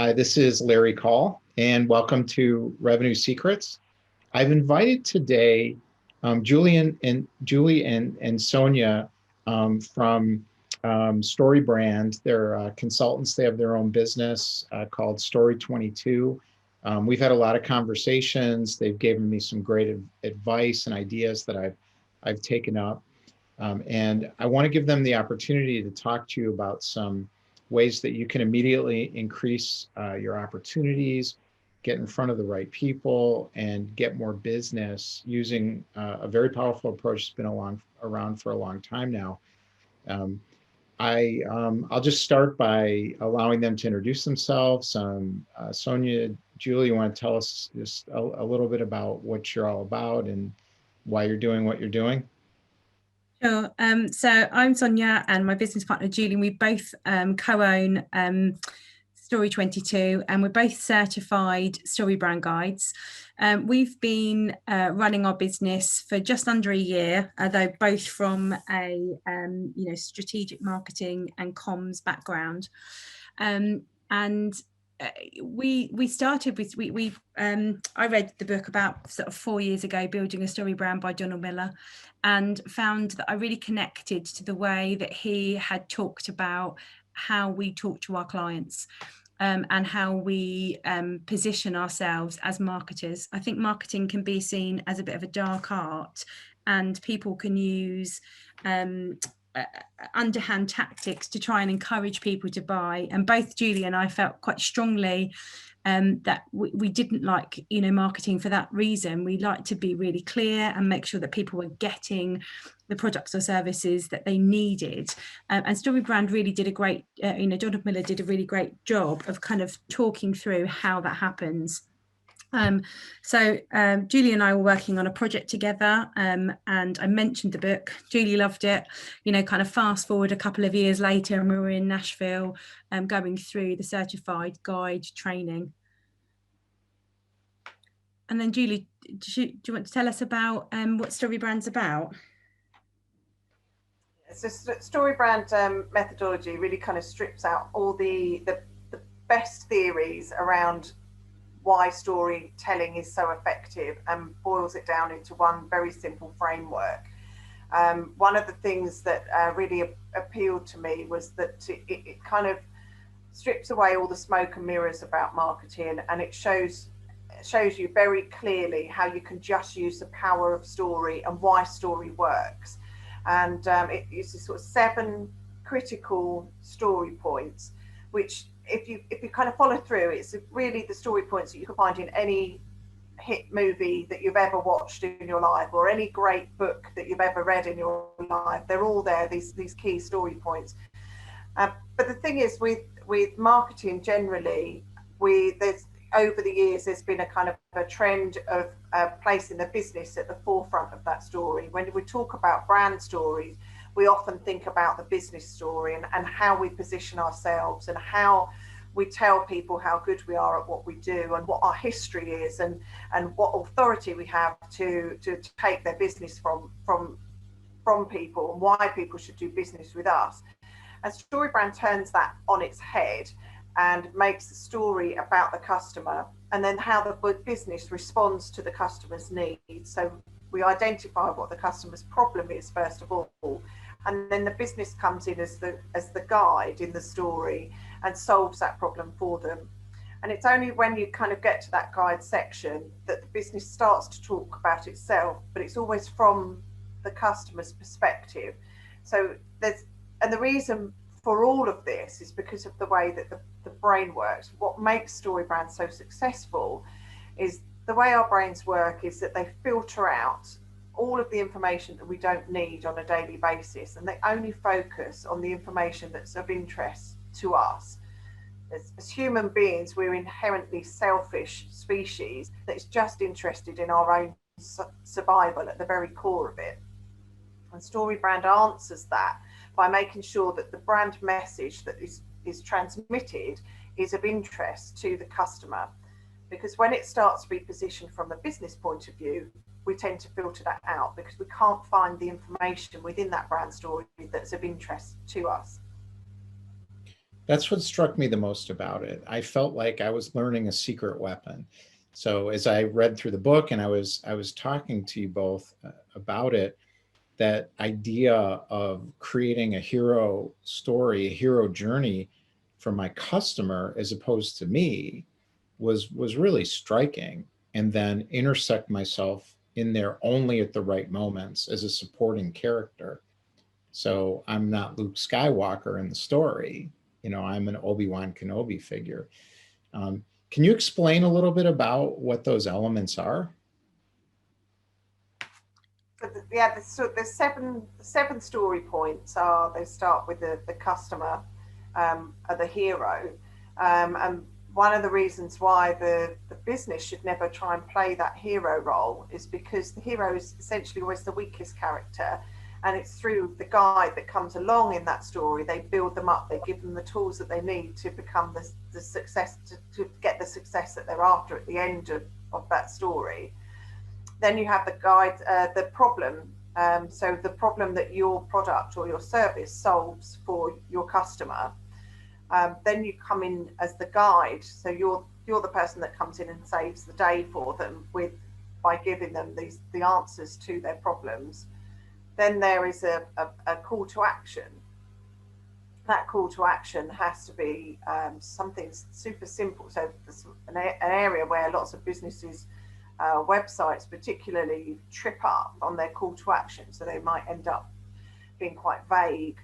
This is Larry Call, and welcome to Revenue Secrets. I've invited today Julie and Sonya from Storybrand. They're consultants. They have their own business called Story 22. We've had a lot of conversations. They've given me some great advice and ideas that I've taken up. And I want to give them the opportunity to talk to you about some ways that you can immediately increase your opportunities, get in front of the right people, and get more business using a very powerful approach that's been around for a long time now. I'll just start by allowing them to introduce themselves. Sonya, Julie, you want to tell us just a little bit about what you're all about and why you're doing what you're doing? Sure. So I'm Sonya and my business partner Julie. We both co-own Story 22, and we're both certified Storybrand guides. We've been running our business for just under a year, though both from a strategic marketing and comms background. We started with I read the book about sort of 4 years ago, Building a Storybrand by Donald Miller, and found that I really connected to the way that he had talked about how we talk to our clients and how we position ourselves as marketers. I think marketing can be seen as a bit of a dark art, and people can use underhand tactics to try and encourage people to buy. And both Julie and I felt quite strongly that we didn't like marketing for that reason. We like to be really clear and make sure that people were getting the products or services that they needed. And Storybrand really did a great, Donald Miller did a really great job of kind of talking through how that happens. Julie and I were working on a project together, and I mentioned the book. Julie loved it. Kind of fast forward a couple of years later, and we were in Nashville going through the certified guide training. And then Julie, do you want to tell us about what Storybrand's about? So Storybrand methodology really kind of strips out all the best theories around why storytelling is so effective and boils it down into one very simple framework. One of the things that really appealed to me was that it kind of strips away all the smoke and mirrors about marketing, and it shows you very clearly how you can just use the power of story and why story works. And it uses sort of 7 critical story points, which if you kind of follow through, it's really the story points that you can find in any hit movie that you've ever watched in your life, or any great book that you've ever read in your life. They're all there, these key story points. But the thing is, with marketing generally, there's over the years there's been a kind of a trend of placing the business at the forefront of that story. When we talk about brand stories, we often think about the business story and how we position ourselves and how we tell people how good we are at what we do and what our history is and what authority we have to take their business from people and why people should do business with us. And Storybrand turns that on its head and makes the story about the customer, and then how the business responds to the customer's needs. So we identify what the customer's problem is first of all, and then the business comes in as the guide in the story and solves that problem for them. And it's only when you kind of get to that guide section that the business starts to talk about itself, but it's always from the customer's perspective. So the reason for all of this is because of the way that the brain works. What makes Storybrand so successful is the way our brains work is that they filter out all of the information that we don't need on a daily basis, and they only focus on the information that's of interest to us. As human beings, we're inherently selfish species that's just interested in our own survival at the very core of it. And Storybrand answers that by making sure that the brand message that is transmitted is of interest to the customer. Because when it starts to be positioned from a business point of view, we tend to filter that out because we can't find the information within that brand story that's of interest to us. That's what struck me the most about it. I felt like I was learning a secret weapon. So as I read through the book and I was talking to you both about it, that idea of creating a hero story, a hero journey for my customer as opposed to me was really striking. And then intersect myself in there only at the right moments as a supporting character. So I'm not Luke Skywalker in the story. I'm an Obi-Wan Kenobi figure. Can you explain a little bit about what those elements are? Yeah, the seven story points are, they start with the customer, are the hero, and one of the reasons why the business should never try and play that hero role is because the hero is essentially always the weakest character, and it's through the guide that comes along in that story. They build them up, they give them the tools that they need to become the success, to get the success that they're after at the end of that story. Then you have the guide, the problem. So the problem that your product or your service solves for your customer. Then you come in as the guide. So you're the person that comes in and saves the day for them by giving them the answers to their problems. Then there is a call to action. That call to action has to be something super simple. So an area where lots of businesses, websites particularly, trip up on their call to action. So they might end up being quite vague,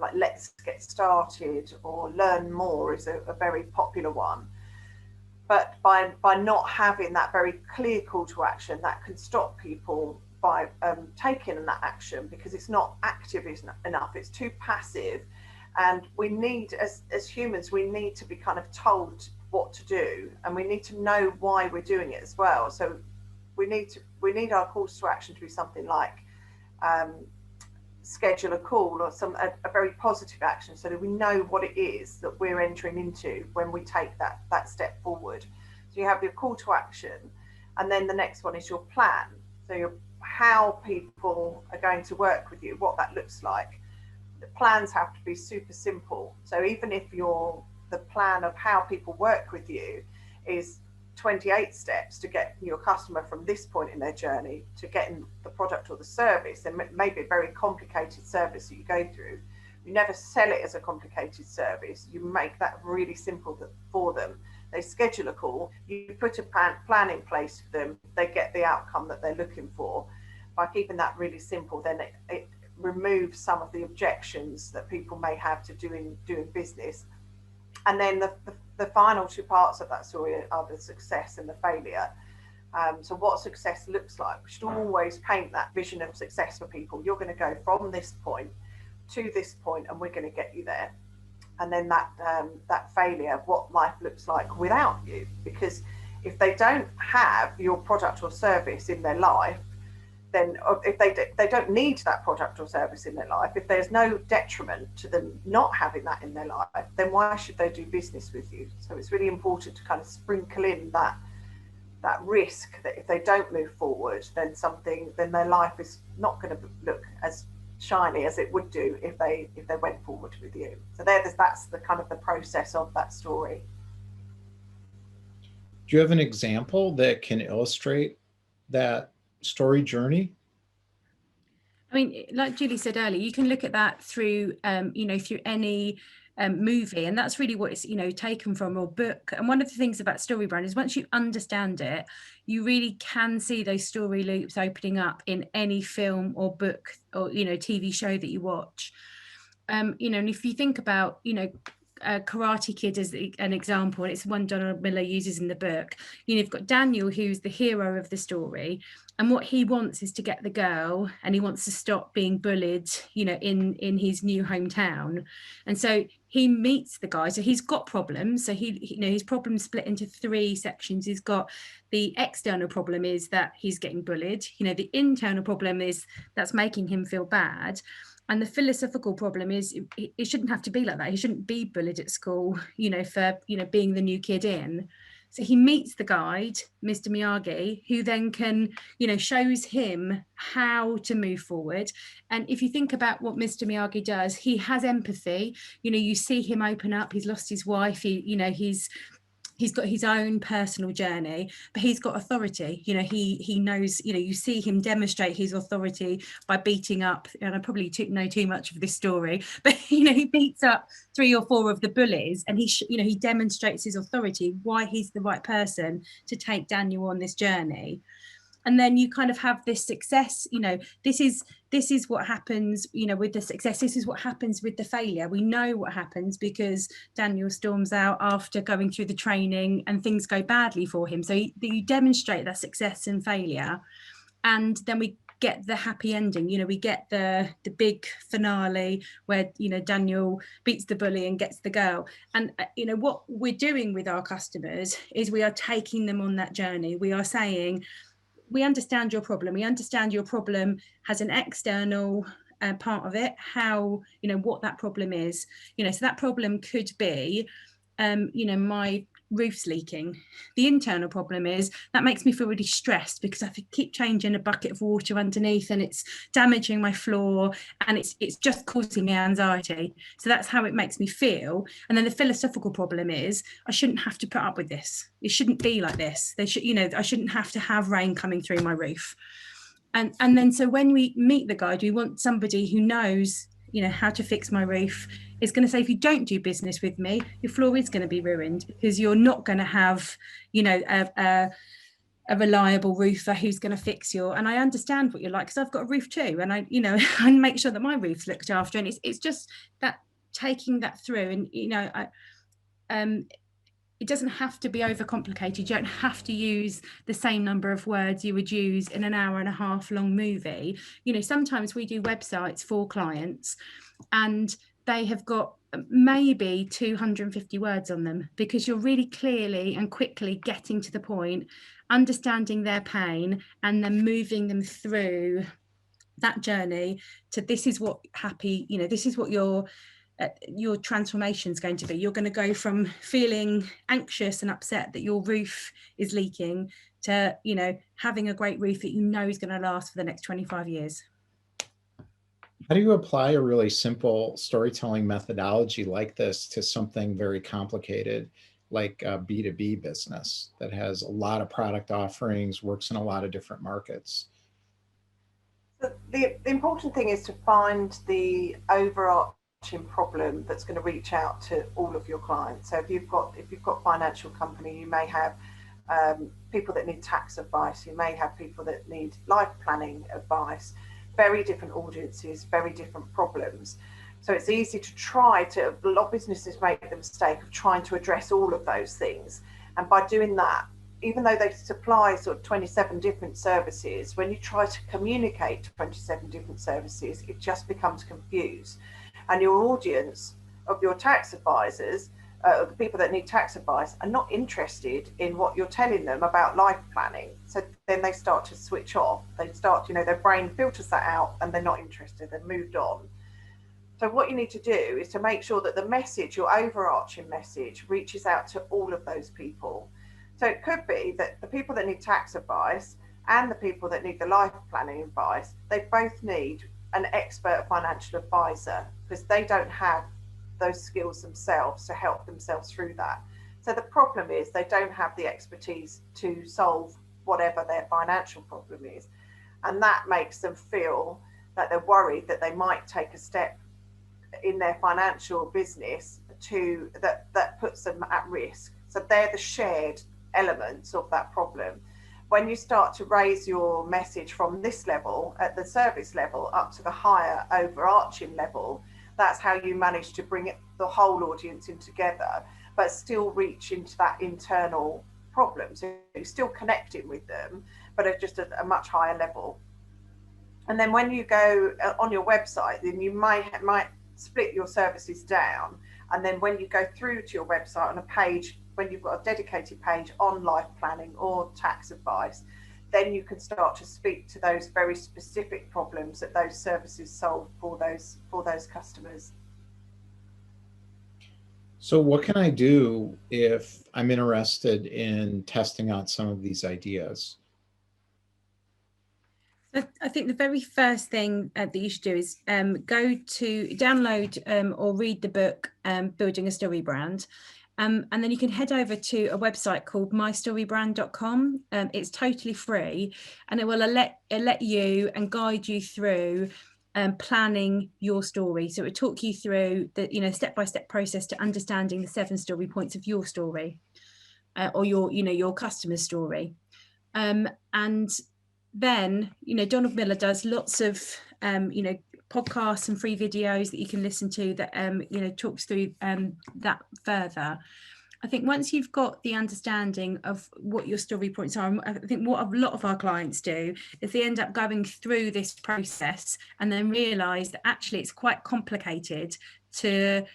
like let's get started or learn more is a very popular one. But by not having that very clear call to action, that can stop people by taking that action, because it's not active enough, it's too passive. And we need, as humans, we need to be kind of told what to do, and we need to know why we're doing it as well. So we need our calls to action to be something like schedule a call, or a very positive action, so that we know what it is that we're entering into when we take that step forward. So you have your call to action, and then the next one is your plan. So how people are going to work with you, what that looks like. The plans have to be super simple. So even if the plan of how people work with you is 28 steps to get your customer from this point in their journey to getting the product or the service, and maybe a very complicated service that you go through, you never sell it as a complicated service. You make that really simple for them. They schedule a call, you put a plan in place for them, they get the outcome that they're looking for. By keeping that really simple, then it removes some of the objections that people may have to doing business. And then the final two parts of that story are the success and the failure. So what success looks like, we should always paint that vision of success for people. You're going to go from this point to this point, and we're going to get you there. And then that failure, what life looks like without you. Because if they don't have your product or service in their life, then if they don't need that product or service in their life, if there's no detriment to them not having that in their life, then why should they do business with you? So it's really important to kind of sprinkle in that risk that if they don't move forward, then their life is not going to look as shiny as it would do if they went forward with you. So that's the kind of the process of that story. Do you have an example that can illustrate that story journey? I mean, like Julie said earlier, you can look at that through, through any movie, and that's really what it's, taken from, or book. And one of the things about Storybrand is once you understand it, you really can see those story loops opening up in any film or book or, TV show that you watch. And if you think about, Karate Kid as an example, and it's one Donald Miller uses in the book. You've got Daniel, who's the hero of the story, and what he wants is to get the girl, and he wants to stop being bullied, in his new hometown. And so he meets the guy. So he's got problems. So his problems split into three sections. He's got the external problem is that he's getting bullied. The internal problem is that's making him feel bad. And the philosophical problem is it shouldn't have to be like that. He shouldn't be bullied at school, for, being the new kid in. So he meets the guide, Mr. Miyagi, who then can, shows him how to move forward. And if you think about what Mr. Miyagi does, he has empathy. You see him open up. He's lost his wife. He's got his own personal journey, but he's got authority. He knows, you see him demonstrate his authority by beating up, and I probably know too much of this story, but he beats up 3 or 4 of the bullies, and he demonstrates his authority, why he's the right person to take Daniel on this journey. And then you kind of have this success. This is what happens, with the success. This is what happens with the failure. We know what happens because Daniel storms out after going through the training and things go badly for him. So you demonstrate that success and failure, and then we get the happy ending. We get the big finale where Daniel beats the bully and gets the girl. And what we're doing with our customers is we are taking them on that journey. We are saying, we understand your problem. We understand your problem has an external part of it, how, what that problem is. So that problem could be, my roof's leaking. The internal problem is that makes me feel really stressed because I have to keep changing a bucket of water underneath and it's damaging my floor and it's just causing me anxiety. So that's how it makes me feel. And then the philosophical problem is I shouldn't have to put up with this. It shouldn't be like this. I shouldn't have to have rain coming through my roof. And then so when we meet the guide, we want somebody who knows how to fix my roof. Is going to say, if you don't do business with me, your floor is going to be ruined because you're not going to have, a reliable roofer who's going to fix and I understand what you're like because I've got a roof too, and I make sure that my roof's looked after, and it's just that taking that through, and it doesn't have to be overcomplicated. You don't have to use the same number of words you would use in an 1.5 hour long movie. Sometimes we do websites for clients and they have got maybe 250 words on them because you're really clearly and quickly getting to the point, understanding their pain, and then moving them through that journey to this is what this is what your transformation is going to be. You're going to go from feeling anxious and upset that your roof is leaking to, having a great roof that is going to last for the next 25 years. How do you apply a really simple storytelling methodology like this to something very complicated, like a B2B business that has a lot of product offerings, works in a lot of different markets? So the important thing is to find the overarching problem that's going to reach out to all of your clients. So if you've got financial company, you may have people that need tax advice, you may have people that need life planning advice. Very different audiences, very different problems. So it's easy to a lot of businesses make the mistake of trying to address all of those things. And by doing that, even though they supply sort of 27 different services, when you try to communicate 27 different services, it just becomes confused. And your audience of your tax advisors, the people that need tax advice, are not interested in what you're telling them about life planning. So then they start to switch off. They start, their brain filters that out and they're not interested. They've moved on. So what you need to do is to make sure that the message, your overarching message, reaches out to all of those people. So it could be that the people that need tax advice and the people that need the life planning advice, they both need an expert financial advisor because they don't have those skills themselves to help themselves through that. So the problem is they don't have the expertise to solve whatever their financial problem is. And that makes them feel that they're worried that they might take a step in their financial business that puts them at risk. So they're the shared elements of that problem. When you start to raise your message from this level, at the service level, up to the higher overarching level, that's how you manage to bring the whole audience in together, but still reach into that internal problem. So you're still connecting with them, but at just a much higher level. And then when you go on your website, then you might split your services down. And then when you go through to your website on a page, when you've got a dedicated page on life planning or tax advice, then you can start to speak to those very specific problems that those services solve for those customers. So what can I do if I'm interested in testing out some of these ideas? I think the very first thing that you should do is go to download or read the book Building a Story Brand. And then you can head over to a website called mystorybrand.com. It's totally free, and it will let you and guide you through planning your story. So it will talk you through the step-by-step process to understanding the 7 story points of your story or your customer's story. And then Donald Miller does lots of podcasts and free videos that you can listen to that talks through that further. I think once you've got the understanding of what your story points are, I think what a lot of our clients do is they end up going through this process and then realize that actually it's quite complicated to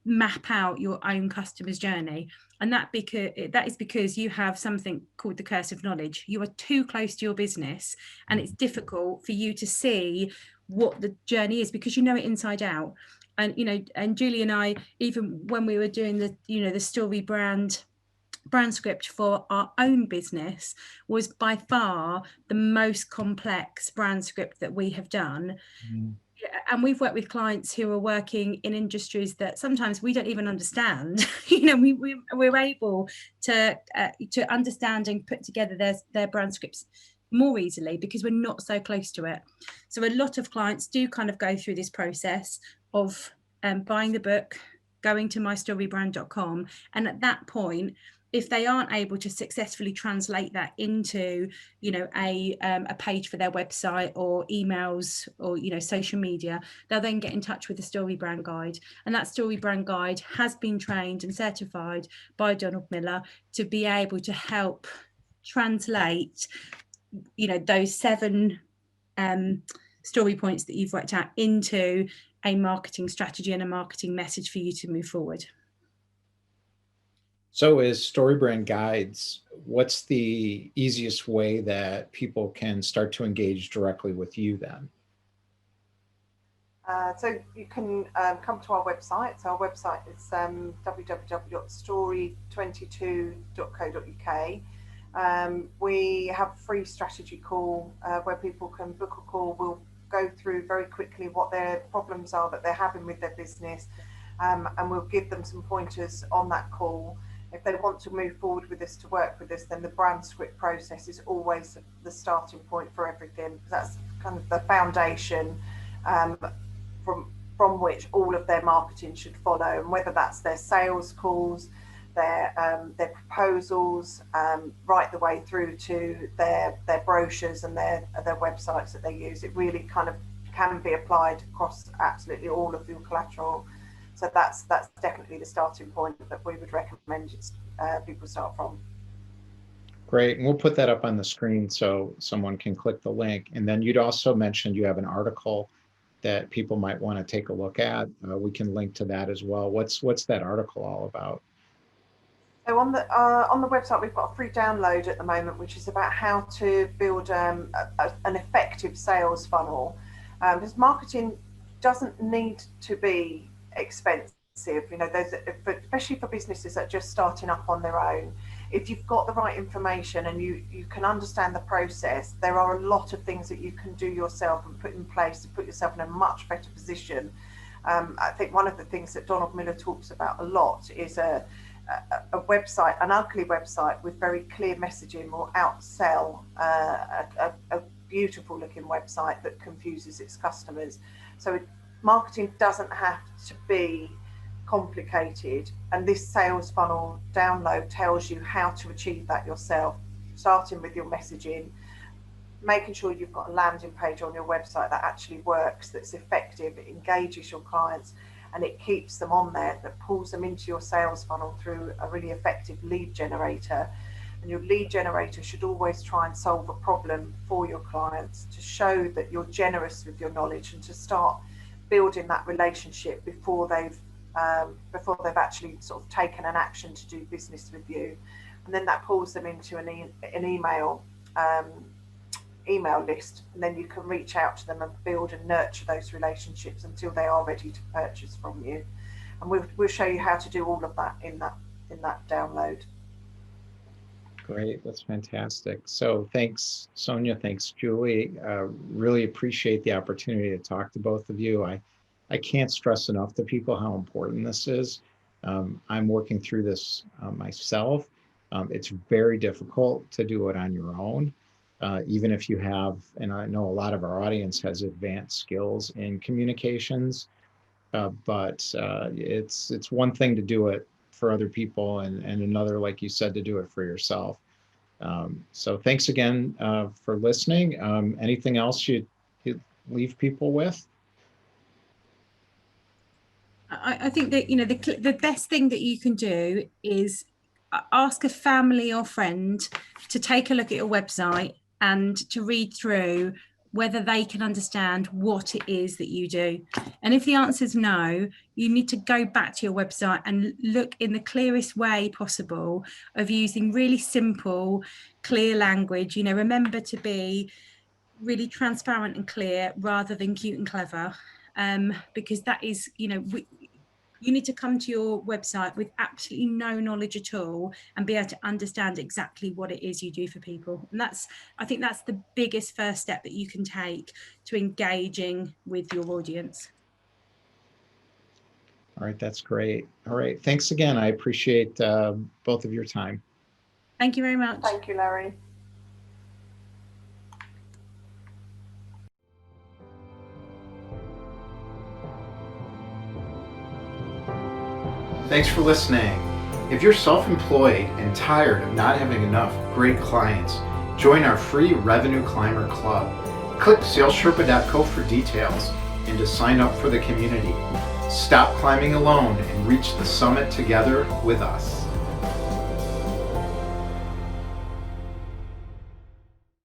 map out your own customer's journey. And that is because you have something called the curse of knowledge. You are too close to your business, and it's difficult for you to see what the journey is because you know it inside out. And Julie and I, even when we were doing the Storybrand brand script for our own business, was by far the most complex brand script that we have done. And we've worked with clients who are working in industries that sometimes we don't even understand. We're able to understand and put together their brand scripts more easily because we're not so close to it. So a lot of clients do kind of go through this process of buying the book, going to mystorybrand.com, and at that point, if they aren't able to successfully translate that into a page for their website or emails or social media, they'll then get in touch with the Storybrand guide, and that Storybrand guide has been trained and certified by Donald Miller to be able to help translate those 7 story points that you've worked out into a marketing strategy and a marketing message for you to move forward. So as Storybrand guides, what's the easiest way that people can start to engage directly with you then? So you can come to our website. So our website is www.story22.co.uk. We have a free strategy call where people can book a call. We'll go through very quickly what their problems are that they're having with their business, and we'll give them some pointers on that call. If they want to move forward with us, to work with us, then the brand script process is always the starting point for everything. That's kind of the foundation from which all of their marketing should follow, and whether that's their sales calls, their proposals, right the way through to their brochures and their websites that they use. It really kind of can be applied across absolutely all of your collateral. So that's definitely the starting point that we would recommend people start from. Great. And we'll put that up on the screen so someone can click the link. And then you'd also mentioned you have an article that people might want to take a look at. We can link to that as well. What's that article all about? So on the website, we've got a free download at the moment, which is about how to build an effective sales funnel. Because marketing doesn't need to be expensive. Especially for businesses that are just starting up on their own. If you've got the right information and you can understand the process, there are a lot of things that you can do yourself and put in place to put yourself in a much better position. I think one of the things that Donald Miller talks about a lot is a website, an ugly website with very clear messaging will outsell a beautiful looking website that confuses its customers. So marketing doesn't have to be complicated, and this sales funnel download tells you how to achieve that yourself, starting with your messaging, making sure you've got a landing page on your website that actually works, that's effective, it engages your clients, and it keeps them on there, that pulls them into your sales funnel through a really effective lead generator. And your lead generator should always try and solve a problem for your clients, to show that you're generous with your knowledge and to start building that relationship before they've actually sort of taken an action to do business with you. And then that pulls them into an email list, and then you can reach out to them and build and nurture those relationships until they are ready to purchase from you. and we'll show you how to do all of that in that download. Great, that's fantastic. So thanks, Sonya. Thanks, Julie. Really appreciate the opportunity to talk to both of you. I can't stress enough to people how important this is. I'm working through this myself. It's very difficult to do it on your own, even if you have, and I know a lot of our audience has advanced skills in communications, but it's one thing to do it for other people and another, like you said, to do it for yourself. So thanks again for listening. Anything else you'd leave people with? I think that, you know, the best thing that you can do is ask a family or friend to take a look at your website and to read through whether they can understand what it is that you do. And if the answer is no, you need to go back to your website and look in the clearest way possible of using really simple, clear language. You know, remember to be really transparent and clear rather than cute and clever, because that is, you know, you need to come to your website with absolutely no knowledge at all and be able to understand exactly what it is you do for people. And I think that's the biggest first step that you can take to engaging with your audience. All right, that's great. All right, thanks again. I appreciate both of your time. Thank you very much. Thank you, Larry. Thanks for listening. If you're self-employed and tired of not having enough great clients, join our free Revenue Climber Club. Click salessherpa.co for details and to sign up for the community. Stop climbing alone and reach the summit together with us.